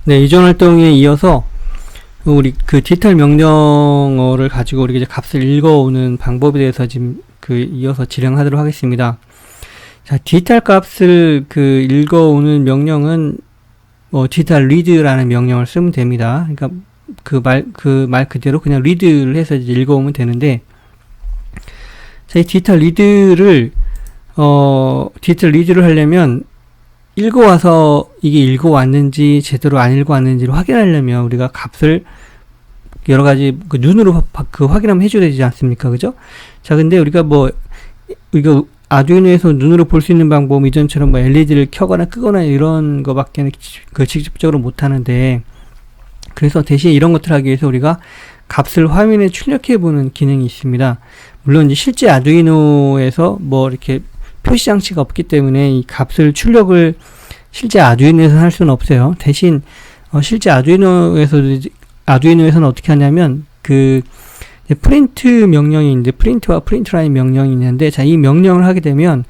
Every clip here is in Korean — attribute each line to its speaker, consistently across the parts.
Speaker 1: 네, 이전 활동에 이어서 우리 그 디지털 명령어를 가지고 우리가 이제 값을 읽어오는 방법에 대해서 지금 이어서 진행하도록 하겠습니다. 자, 디지털 값을 읽어오는 명령은 디지털 read라는 명령을 쓰면 됩니다. 그러니까 그 말 그대로 그냥 read를 해서 이제 읽어오면 되는데, 자, 이 디지털 read를 하려면 읽어와서 이게 읽어왔는지 제대로 안 읽어왔는지를 확인하려면 우리가 값을 여러 가지 눈으로 확인하면 해줘야 되지 않습니까? 그죠? 자, 근데 우리가 이거 아두이노에서 눈으로 볼 수 있는 방법은 이전처럼 LED를 켜거나 끄거나 이런 거밖에 직접적으로 못 하는데, 그래서 대신 이런 것들을 하기 위해서 우리가 값을 화면에 출력해 보는 기능이 있습니다. 물론 이제 실제 아두이노에서 이렇게 표시 장치가 없기 때문에 이 값을 출력을 실제 아두이노에서는 할 수는 없어요. 대신 실제 아두이노에서는 어떻게 하냐면 프린트 명령이 있는데, 프린트와 프린트라인 명령이 있는데, 자, 이 명령을 하게 되면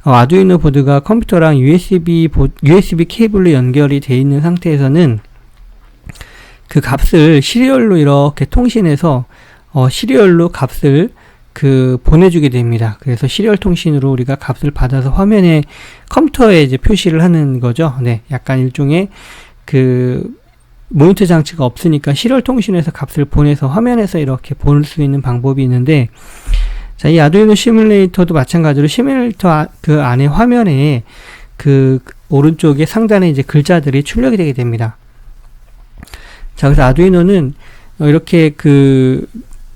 Speaker 1: 아두이노 보드가 컴퓨터랑 USB 케이블로 연결이 되어 있는 상태에서는 그 값을 시리얼로 이렇게 통신해서 시리얼로 값을 보내주게 됩니다. 그래서 시리얼 통신으로 우리가 값을 받아서 화면에 컴퓨터에 이제 표시를 하는 거죠. 네, 약간 일종의 모니터 장치가 없으니까 시리얼 통신해서 값을 보내서 화면에서 이렇게 볼 수 있는 방법이 있는데, 자, 이 아두이노 시뮬레이터도 마찬가지로 시뮬레이터 안에 화면에 오른쪽에 상단에 이제 글자들이 출력이 되게 됩니다. 자, 그래서 아두이노는 이렇게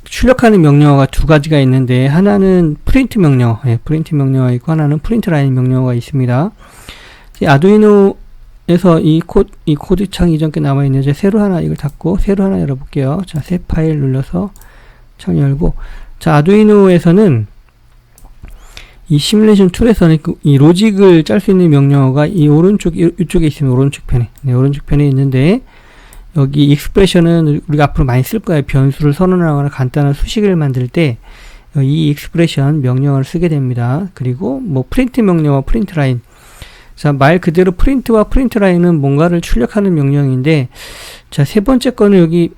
Speaker 1: 출력하는 명령어가 두 가지가 있는데, 하나는 프린트 명령어, 프린트 명령어가 있고, 하나는 프린트 라인 명령어가 있습니다. 아두이노에서 이 코드 창이 이전께 남아있는 이제 새로 하나 이걸 닫고 새로 하나 열어볼게요. 자, 새 파일 눌러서 창 열고, 자, 아두이노에서는 이 시뮬레이션 툴에서는 이 로직을 짤 수 있는 명령어가 이쪽에 있습니다. 오른쪽 편에. 네, 오른쪽 편에 있는데, 여기 익스프레션은 우리가 앞으로 많이 쓸 거예요. 변수를 선언하거나 간단한 수식을 만들 때 이 익스프레션 명령어를 쓰게 됩니다. 그리고 프린트 명령어, 프린트 라인. 자, 말 그대로 프린트와 프린트 라인은 뭔가를 출력하는 명령인데, 자, 세 번째 거는 여기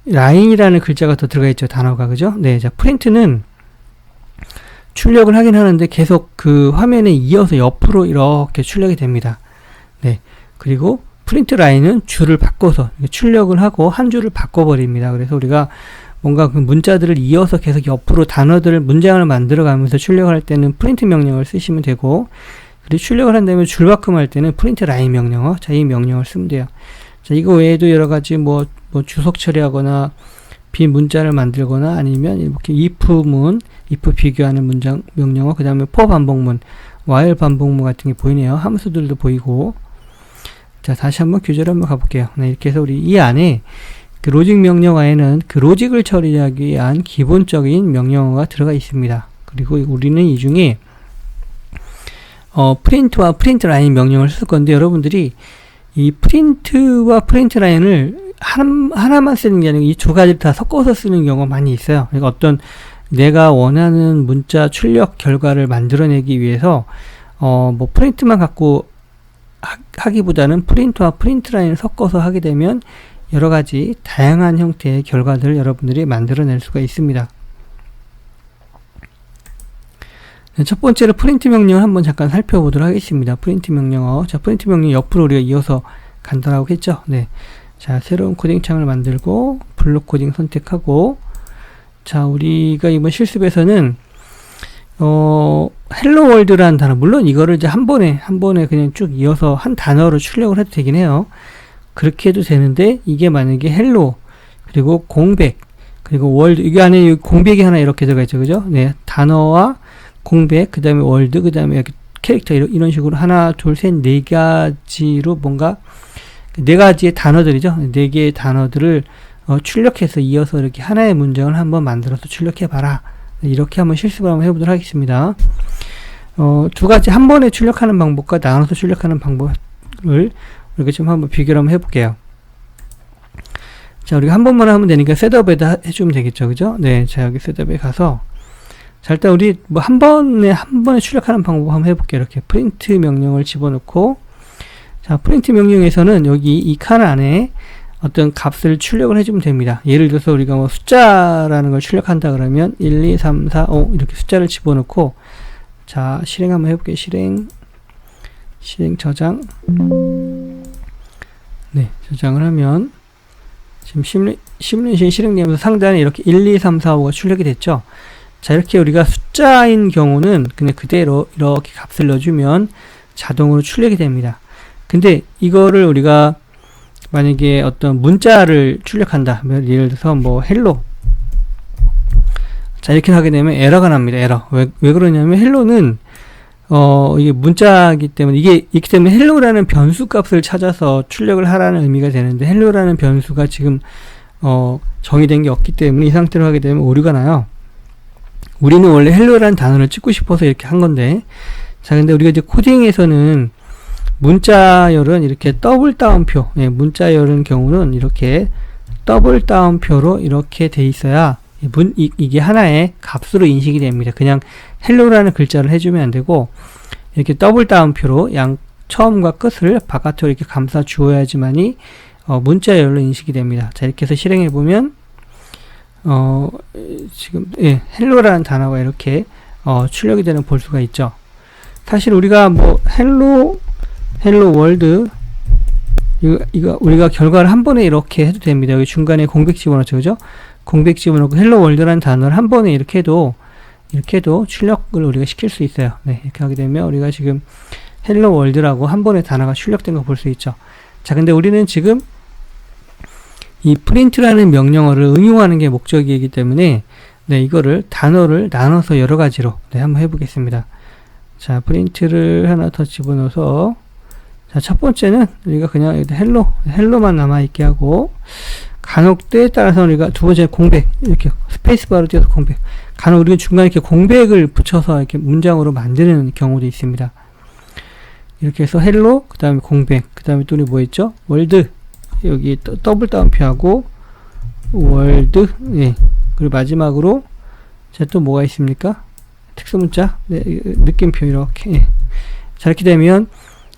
Speaker 1: 라인이라는 글자가 더 들어가 있죠. 단어가. 그죠? 네. 자, 프린트는 출력을 하긴 하는데 계속 화면에 이어서 옆으로 이렇게 출력이 됩니다. 네. 그리고 프린트 라인은 줄을 바꿔서 출력을 하고 한 줄을 바꿔버립니다. 그래서 우리가 뭔가 문자들을 이어서 계속 옆으로 문장을 만들어가면서 출력을 할 때는 프린트 명령을 쓰시면 되고, 그리고 출력을 한다면 줄바꿈할 때는 프린트 라인 명령어, 자, 이 명령을 쓰면 돼요. 자, 이거 외에도 여러 가지 주석 처리하거나 빈 문자를 만들거나 아니면 이렇게 if 비교하는 문장 명령어, 그 다음에 for 반복문, while 반복문 같은 게 보이네요. 함수들도 보이고. 자, 다시 한번 교재를 한번 가볼게요. 네, 이렇게 해서 우리 이 안에 로직 명령어에는 로직을 처리하기 위한 기본적인 명령어가 들어가 있습니다. 그리고 우리는 이 중에 프린트와 프린트 라인 명령을 쓸 건데, 여러분들이 이 프린트와 프린트 라인을 하나만 쓰는 게 아니고 이 두 가지를 다 섞어서 쓰는 경우가 많이 있어요. 그러니까 내가 원하는 문자 출력 결과를 만들어내기 위해서 프린트만 갖고 하기보다는 프린트와 프린트 라인을 섞어서 하게 되면 여러 가지 다양한 형태의 결과들을 여러분들이 만들어낼 수가 있습니다. 네, 첫 번째로 프린트 명령을 한번 잠깐 살펴보도록 하겠습니다. 프린트 명령어. 자, 프린트 명령 옆으로 우리가 이어서 간다라고 했죠. 네. 자, 새로운 코딩 창을 만들고 블록 코딩 선택하고, 자, 우리가 이번 실습에서는 헬로 월드라는 단어, 물론 이거를 이제 한 번에 그냥 쭉 이어서 한 단어로 출력을 해도 되긴 해요. 그렇게 해도 되는데, 이게 만약에 헬로, 그리고 공백, 그리고 월드, 이게 안에 공백이 하나 이렇게 들어가 있죠. 그죠? 네. 단어와 공백, 그 다음에 월드, 그 다음에 캐릭터, 이런 식으로 하나, 둘, 셋, 네 가지로 뭔가, 네 가지의 단어들이죠. 네 개의 단어들을 출력해서 이어서 이렇게 하나의 문장을 한번 만들어서 출력해봐라. 이렇게 한번 실습을 한번 해보도록 하겠습니다. 두 가지 한 번에 출력하는 방법과 나눠서 출력하는 방법을 우리가 좀 한번 비교를 한번 해볼게요. 자, 우리가 한 번만 하면 되니까 셋업에다 해주면 되겠죠. 그죠? 네. 자, 여기 셋업에 가서, 자, 일단 우리 한 번에 출력하는 방법 한번 해볼게요. 이렇게 프린트 명령을 집어넣고, 자, 프린트 명령에서는 여기 이 칸 안에 어떤 값을 출력을 해주면 됩니다. 예를 들어서 우리가 뭐 숫자라는 걸 출력한다 그러면 1, 2, 3, 4, 5 이렇게 숫자를 집어넣고, 자, 실행 한번 해볼게요. 실행 저장. 네, 저장을 하면 지금 시뮬레이션이 실행되면서 상단에 이렇게 1, 2, 3, 4, 5가 출력이 됐죠. 자, 이렇게 우리가 숫자인 경우는 그냥 그대로 이렇게 값을 넣어주면 자동으로 출력이 됩니다. 근데 이거를 우리가 만약에 어떤 문자를 출력한다. 예를 들어서 뭐 헬로. 자, 이렇게 하게 되면 에러가 납니다. 에러. 왜 그러냐면 헬로는 이게 문자이기 때문에, 이게 있기 때문에 헬로라는 변수 값을 찾아서 출력을 하라는 의미가 되는데, 헬로라는 변수가 지금 정의된 게 없기 때문에 이 상태로 하게 되면 오류가 나요. 우리는 원래 헬로라는 단어를 찍고 싶어서 이렇게 한 건데, 자, 근데 우리가 이제 코딩에서는 문자열은 이렇게 더블 따옴표, 문자열은 경우는 이렇게 더블 따옴표로 이렇게 돼 있어야 이게 하나의 값으로 인식이 됩니다. 그냥 헬로라는 글자를 해주면 안 되고, 이렇게 더블 따옴표로 처음과 끝을 바깥으로 이렇게 감싸 주어야지만이 문자열로 인식이 됩니다. 자, 이렇게 해서 실행해 보면 지금 헬로라는 단어가 이렇게 출력이 되는 볼 수가 있죠. 사실 우리가 뭐 헬로 월드 이거 우리가 결과를 한 번에 이렇게 해도 됩니다. 여기 중간에 공백 집어넣죠, 그죠? 공백 집어넣고 헬로 월드라는 단어를 한 번에 이렇게 해도 출력을 우리가 시킬 수 있어요. 네, 이렇게 하게 되면 우리가 지금 헬로 월드라고 한 번에 단어가 출력된 거 볼 수 있죠. 자, 근데 우리는 지금 이 프린트라는 명령어를 응용하는 게 목적이기 때문에, 네, 이거를 단어를 나눠서 여러 가지로 한번 해보겠습니다. 자, 프린트를 하나 더 집어넣어서, 자, 첫 번째는 우리가 그냥 헬로만 남아있게 하고, 간혹 때에 따라서는 우리가 두 번째 공백, 이렇게 스페이스바로 띄어서 공백, 간혹 우리가 중간에 이렇게 공백을 붙여서 이렇게 문장으로 만드는 경우도 있습니다. 이렇게 해서 헬로, 그 다음에 공백, 그 다음에 또 우리 뭐 있죠? 월드, 여기 더블 따옴표하고 월드, 예. 그리고 마지막으로 자, 또 뭐가 있습니까? 특수문자, 네, 느낌표 이렇게. 예. 자, 이렇게 되면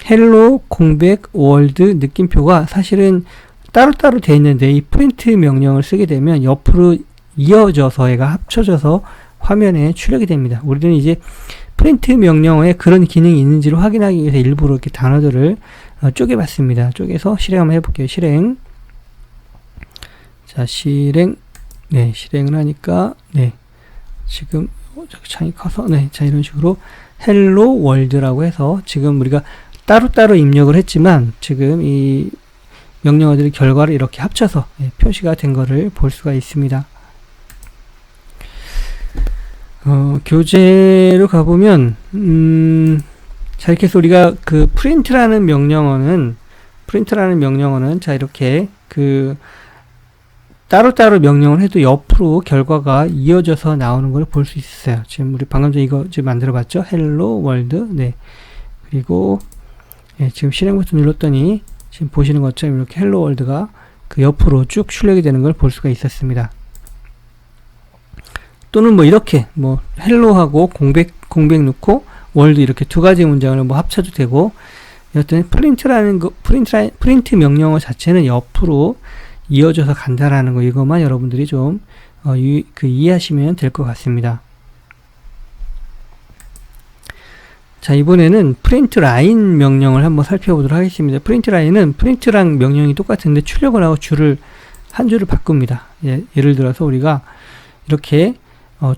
Speaker 1: 헬로, 공백, 월드, 느낌표가 사실은 따로따로 되어 있는데, 이 프린트 명령을 쓰게 되면 옆으로 이어져서 얘가 합쳐져서 화면에 출력이 됩니다. 우리는 이제 프린트 명령어에 그런 기능이 있는지를 확인하기 위해서 일부러 이렇게 단어들을 쪼개봤습니다. 쪼개서 실행 한번 해볼게요. 실행. 자, 실행. 네, 실행을 하니까, 네. 지금, 창이 커서, 네. 자, 이런 식으로 헬로 월드라고 해서 지금 우리가 따로따로 입력을 했지만 지금 이 명령어들이 결과를 이렇게 합쳐서 표시가 된 거를 볼 수가 있습니다. 교재로 가보면, 자, 이렇게 해서 우리가 그 프린트라는 명령어는 자, 이렇게 따로따로 명령을 해도 옆으로 결과가 이어져서 나오는 걸 볼 수 있어요. 지금 우리 방금 전에 이거 지금 만들어 봤죠? 헬로 월드. 네. 그리고, 지금 실행 버튼 눌렀더니 지금 보시는 것처럼 이렇게 헬로 월드가 그 옆으로 쭉 출력이 되는 걸 볼 수가 있었습니다. 또는 뭐 이렇게 뭐 헬로하고 공백 넣고 월드 이렇게 두 가지 문장을 뭐 합쳐도 되고, 여튼 프린트 명령어 자체는 옆으로 이어져서 간다라는 거, 이것만 여러분들이 좀 이해하시면 될 것 같습니다. 자, 이번에는 프린트 라인 명령을 한번 살펴보도록 하겠습니다. 프린트 라인은 프린트랑 명령이 똑같은데 출력을 하고 한 줄을 바꿉니다. 예를 들어서 우리가 이렇게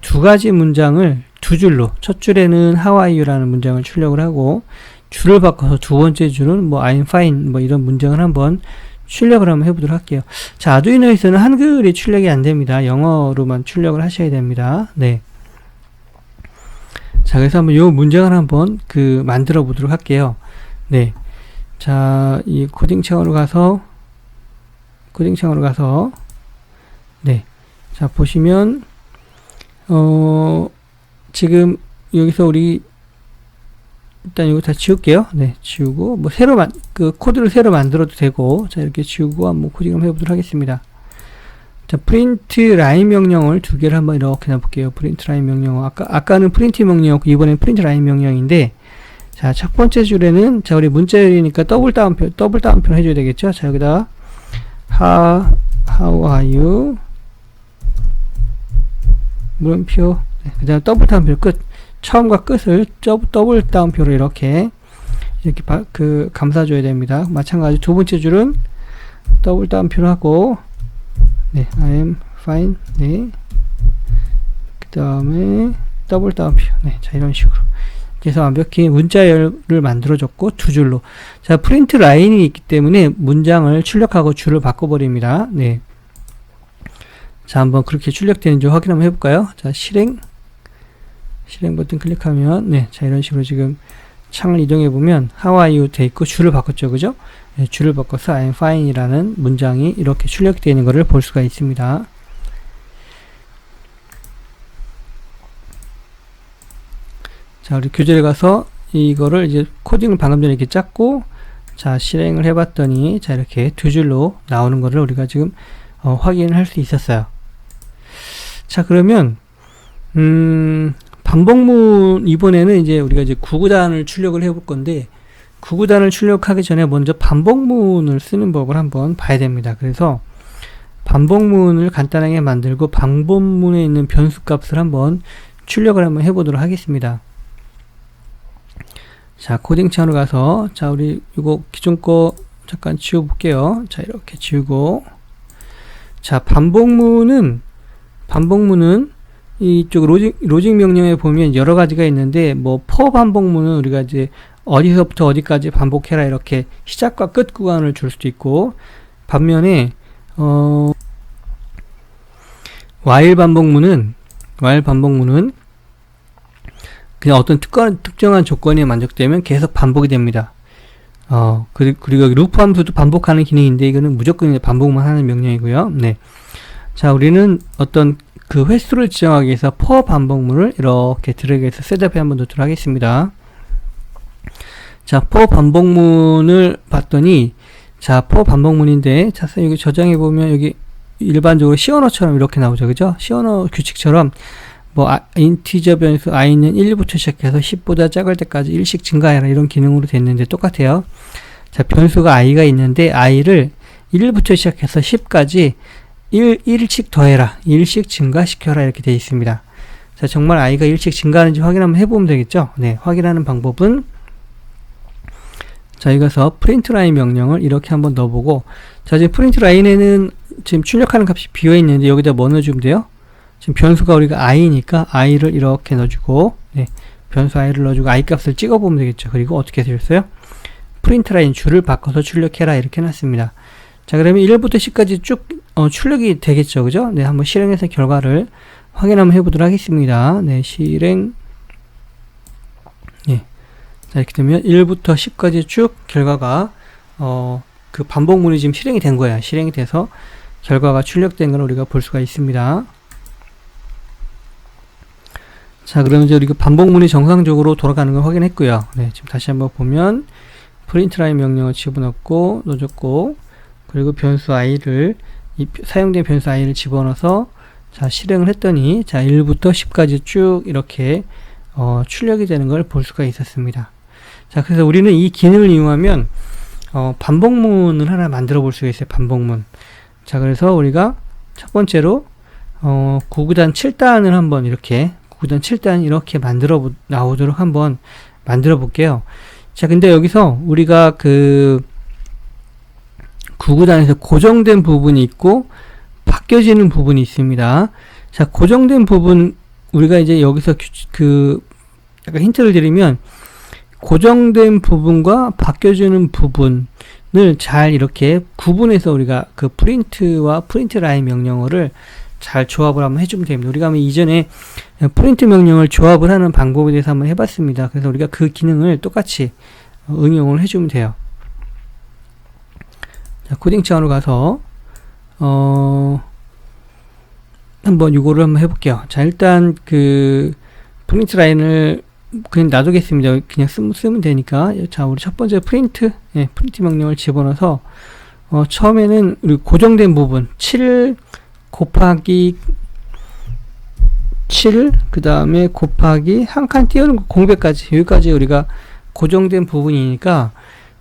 Speaker 1: 두 가지 문장을 두 줄로, 첫 줄에는 How are you라는 문장을 출력을 하고, 줄을 바꿔서 두 번째 줄은 뭐 I'm fine 뭐 이런 문장을 한번 출력을 한번 해보도록 할게요. 자, 아두이노에서는 한글이 출력이 안 됩니다. 영어로만 출력을 하셔야 됩니다. 네. 자, 그래서 한번 요 문장을 한번 만들어 보도록 할게요. 네. 자, 이 코딩 창으로 가서, 네. 자, 보시면, 지금 여기서 우리 일단 이거 다 지울게요. 네, 지우고 뭐 코드를 새로 만들어도 되고, 자, 이렇게 지우고 한번 코딩 한번 해보도록 하겠습니다. 자, 프린트 라인 명령을 두 개를 한번 이렇게 놔볼게요. 프린트 라인 명령어. 아까는 프린트 명령이었고 이번엔 프린트 라인 명령인데, 자, 첫 번째 줄에는, 자, 우리 문자열이니까 더블 따옴표 해줘야 되겠죠? 자, 여기다, how are you? 물음표, 네, 그 다음 더블 따옴표 끝. 처음과 끝을 더블 따옴표로 이렇게 감싸줘야 됩니다. 마찬가지 두 번째 줄은 더블 따옴표로 하고, 네, I am fine. 네. 그 다음에 더블 따옴표. 네, 자, 이런 식으로. 그래서 완벽히 문자열을 만들어줬고, 두 줄로. 자, 프린트 라인이 있기 때문에 문장을 출력하고 줄을 바꿔버립니다. 네. 자, 한번 그렇게 출력되는지 확인 한번 해볼까요? 자, 실행 버튼 클릭하면, 네, 자, 이런 식으로 지금 창을 이동해보면, How are you? 돼 있고, 줄을 바꿨죠, 그죠? 네, 줄을 바꿔서 I am fine 이라는 문장이 이렇게 출력되는 것을 볼 수가 있습니다. 자, 우리 교재에 가서 이거를 이제 코딩을 방금 전에 이렇게 짰고, 자, 실행을 해봤더니, 자, 이렇게 두 줄로 나오는 것을 우리가 지금 확인을 할 수 있었어요. 자, 그러면 반복문 이번에는 이제 우리가 이제 구구단을 출력을 해볼 건데, 구구단을 출력하기 전에 먼저 반복문을 쓰는 법을 한번 봐야 됩니다. 그래서 반복문을 간단하게 만들고 반복문에 있는 변수 값을 한번 출력을 한번 해보도록 하겠습니다. 자, 코딩창으로 가서, 자, 우리 이거 기존 거 잠깐 지워볼게요. 자, 이렇게 지우고, 자, 반복문은 이쪽 로직 명령에 보면 여러 가지가 있는데, 뭐 for 반복문은 우리가 이제 어디서부터 어디까지 반복해라 이렇게 시작과 끝 구간을 줄 수도 있고, 반면에 while 반복문은 그냥 어떤 특정한 조건이 만족되면 계속 반복이 됩니다. 그리고 루프 함수도 반복하는 기능인데, 이거는 무조건 반복만 하는 명령이고요. 네. 자, 우리는 어떤 그 횟수를 지정하기 위해서 for 반복문을 이렇게 드래그해서 셋업해 한번 놓도록 하겠습니다. 자, for 반복문을 봤더니, 자, for 반복문인데, 자, 여기 저장해 보면 여기 일반적으로 C 언어처럼 이렇게 나오죠, 그죠? C 언어 규칙처럼 뭐 인티저 변수 i는 1부터 시작해서 10보다 작을 때까지 1씩 증가해라 이런 기능으로 됐는데 똑같아요. 자, 변수가 i가 있는데 i를 1부터 시작해서 10까지 1씩 더해라, 1씩 증가시켜라 이렇게 되어 있습니다. 자, 정말 i가 1씩 증가하는지 확인 한번 해보면 되겠죠. 네, 확인하는 방법은, 자, 여기서 프린트 라인 명령을 이렇게 한번 넣어보고, 자, 지금 프린트 라인에는 지금 출력하는 값이 비어 있는데 여기다 뭐 넣어주면 돼요? 지금 변수가 우리가 i니까 i를 이렇게 넣어주고, 네, 변수 i를 넣어주고 i 값을 찍어보면 되겠죠. 그리고 어떻게 되었어요? 프린트 라인 줄을 바꿔서 출력해라 이렇게 해놨습니다. 자, 그러면 1부터 10까지 쭉 출력이 되겠죠, 그죠? 네, 한번 실행해서 결과를 확인 한번 해보도록 하겠습니다. 네, 실행. 네, 자, 이렇게 되면 1부터 10까지 쭉 결과가 그 반복문이 지금 실행이 된 거예요. 실행이 돼서 결과가 출력된 걸 우리가 볼 수가 있습니다. 자, 그러면 이제 우리가 반복문이 정상적으로 돌아가는 걸 확인했고요. 네, 지금 다시 한번 보면 프린트 라인 명령을 집어넣고 넣어줬고, 그리고 변수 i를 사용된 변수 i를 집어넣어서, 자, 실행을 했더니, 자, 1부터 10까지 쭉 이렇게 출력이 되는 걸 볼 수가 있었습니다. 자, 그래서 우리는 이 기능을 이용하면 반복문을 하나 만들어 볼 수가 있어요. 반복문. 자, 그래서 우리가 첫 번째로 9구단 7단을 한번 이렇게 9구단 7단 이렇게 나오도록 한번 만들어 볼게요. 자, 근데 여기서 우리가 그 9구단에서 고정된 부분이 있고 바뀌어지는 부분이 있습니다. 자, 고정된 부분, 우리가 이제 여기서 약간 힌트를 드리면, 고정된 부분과 바뀌어지는 부분을 잘 이렇게 구분해서 우리가 그 프린트와 프린트 라인 명령어를 잘 조합을 한번 해주면 됩니다. 우리가 이전에 프린트 명령을 조합을 하는 방법에 대해서 한번 해봤습니다. 그래서 우리가 그 기능을 똑같이 응용을 해주면 돼요. 자, 코딩창으로 가서 한번 이거를 한번 해볼게요. 자, 일단 그 프린트 라인을 그냥 놔두겠습니다. 그냥 쓰면 되니까. 자, 우리 첫 번째 프린트 명령을 집어넣어서 처음에는 우리 고정된 부분 7 곱하기 7, 그 다음에 곱하기 한 칸 띄우는 공백까지, 여기까지 우리가 고정된 부분이니까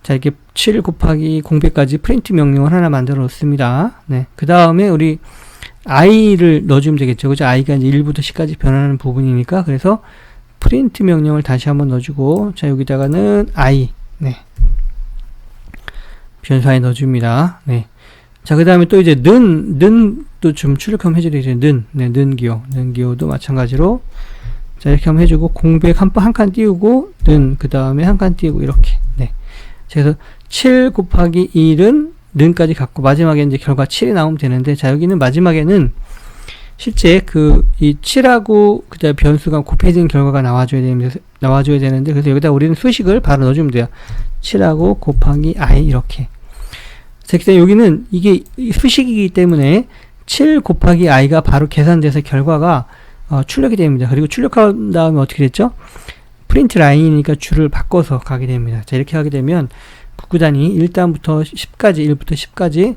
Speaker 1: 자, 이렇게 7 곱하기 공백까지 프린트 명령을 하나 만들어 놓습니다. 네. 그 다음에 우리 i를 넣어주면 되겠죠. 그죠? i가 이제 1부터 10까지 변하는 부분이니까, 그래서 프린트 명령을 다시 한번 넣어주고, 자, 여기다가는 i, 네. 변수 i 넣어줍니다. 네. 자, 그 다음에 또 이제 는도 좀 출력 한번 해줘야 되죠. 네, 는기호도 마찬가지로. 자, 이렇게 한번 해주고, 공백 한 칸 띄우고, 그 다음에 한 칸 띄우고, 이렇게. 네. 그래서 7 곱하기 1은 는까지 갖고, 마지막에 이제 결과 7이 나오면 되는데, 자, 여기는 마지막에는 실제 이 7하고, 그 다음에 변수가 곱해진 결과가 나와줘야 되는데, 그래서 여기다 우리는 수식을 바로 넣어주면 돼요. 7하고 곱하기 i, 이렇게. 자, 그 다음에 여기는 이게 수식이기 때문에 7 곱하기 i가 바로 계산돼서 결과가 출력이 됩니다. 그리고 출력한 다음에 어떻게 됐죠? 프린트 라인이니까 줄을 바꿔서 가게 됩니다. 자, 이렇게 하게 되면 구구단이 1단부터 10까지, 1부터 10까지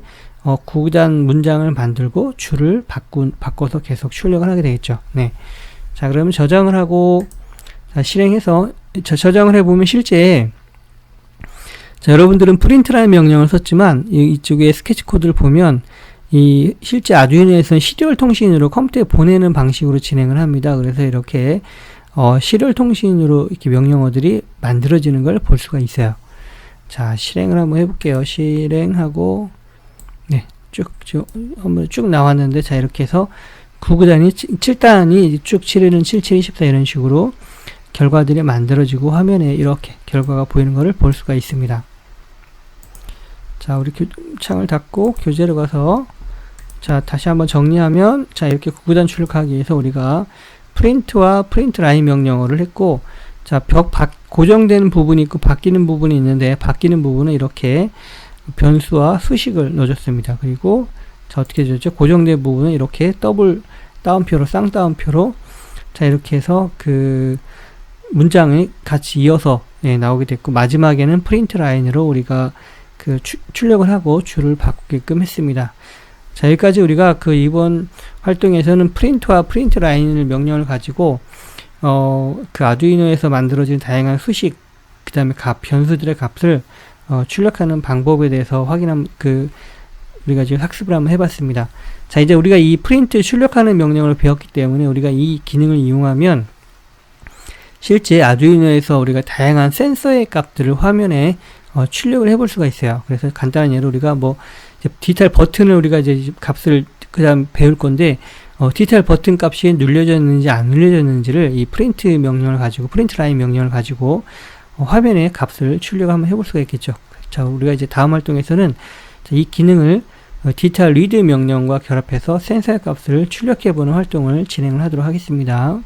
Speaker 1: 구구단 문장을 만들고 줄을 바꿔서 계속 출력을 하게 되겠죠. 네. 자, 그러면 저장을 하고, 자, 실행해서, 저장을 해보면 실제, 자, 여러분들은 프린트라는 명령을 썼지만, 이쪽에 스케치 코드를 보면, 실제 아두이노에서는 시리얼 통신으로 컴퓨터에 보내는 방식으로 진행을 합니다. 그래서 이렇게, 시리얼 통신으로 이렇게 명령어들이 만들어지는 걸 볼 수가 있어요. 자, 실행을 한번 해볼게요. 실행하고, 네, 한번 쭉 나왔는데, 자, 이렇게 해서 9구단이, 7단이 쭉 7일은 77, 24 이런 식으로 결과들이 만들어지고 화면에 이렇게 결과가 보이는 것을 볼 수가 있습니다. 자, 우리 창을 닫고 교재로 가서, 자, 다시 한번 정리하면, 자, 이렇게 9구단 출력하기 위해서 우리가 프린트와 프린트 라인 명령어를 했고, 자, 고정되는 부분이 있고 바뀌는 부분이 있는데, 바뀌는 부분은 이렇게 변수와 수식을 넣어줬습니다. 그리고, 자, 어떻게 되죠? 고정된 부분은 이렇게 더블 다운표로, 쌍다운표로, 자, 이렇게 해서 문장이 같이 이어서 나오게 됐고, 마지막에는 프린트 라인으로 우리가 출력을 하고 줄을 바꾸게끔 했습니다. 자, 여기까지 우리가 이번 활동에서는 프린트와 프린트 라인을 명령을 가지고, 아두이노에서 만들어진 다양한 수식, 그 다음에 변수들의 값을, 출력하는 방법에 대해서 우리가 지금 학습을 한번 해봤습니다. 자, 이제 우리가 이 프린트 출력하는 명령을 배웠기 때문에 우리가 이 기능을 이용하면, 실제 아두이노에서 우리가 다양한 센서의 값들을 화면에 출력을 해볼 수가 있어요. 그래서 간단한 예로 우리가 디지털 버튼을 우리가 이제 값을 그 다음 배울 건데, 디지털 버튼 값이 눌려졌는지 안 눌려졌는지를 이 프린트 명령을 가지고, 프린트 라인 명령을 가지고 화면에 값을 출력 한번 해볼 수가 있겠죠. 자, 우리가 이제 다음 활동에서는 이 기능을 디지털 리드 명령과 결합해서 센서의 값을 출력해보는 활동을 진행을 하도록 하겠습니다.